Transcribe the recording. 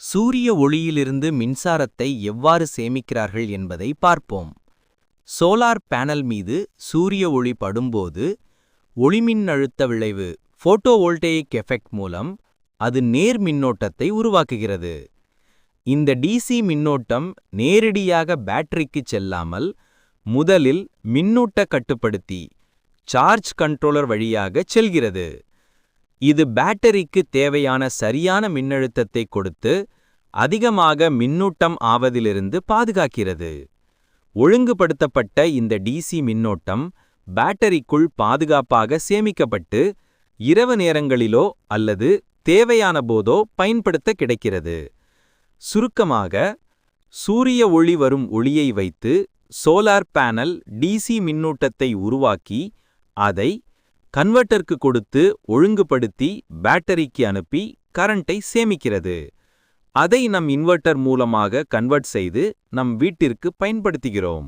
சூரிய ஒளியிலிருந்து மின்சாரத்தை எவ்வாறு சேமிக்கிறார்கள் என்பதை பார்ப்போம். சோலார் பேனல் மீது சூரிய ஒளி படும்போது ஒளிமின்னழுத்த விளைவு போட்டோவோல்டேயிக் எஃபெக்ட் மூலம் அது நேர் மின்னோட்டத்தை உருவாக்குகிறது. இந்த டிசி மின்னோட்டம் நேரடியாக பேட்டரிக்கு செல்லாமல் முதலில் மின்னூட்ட கட்டுப்படுத்தி சார்ஜ் கண்ட்ரோலர் வழியாக செல்கிறது. இது பேட்டரிக்கு தேவையான சரியான மின்னழுத்தத்தை கொடுத்து அதிகமாக மின்னூட்டம் ஆவதிலிருந்து பாதுகாக்கிறது. ஒழுங்குபடுத்தப்பட்ட இந்த டிசி மின்னோட்டம் பேட்டரிக்குள் பாதுகாப்பாக சேமிக்கப்பட்டு இரவு நேரங்களிலோ அல்லது தேவையான போதோ பயன்படுத்த கிடைக்கிறது. சுருக்கமாக, சூரிய ஒளி வரும் ஒளியை வைத்து சோலார் பேனல் டிசி மின்னூட்டத்தை உருவாக்கி அதை கன்வெர்ட்டருக்கு கொடுத்து ஒழுங்குபடுத்தி பேட்டரிக்கு அனுப்பி கரண்டை சேமிக்கிறது. அதை நம் இன்வெர்ட்டர் மூலமாக கன்வெர்ட் செய்து நம் வீட்டிற்கு பயன்படுத்துகிறோம்.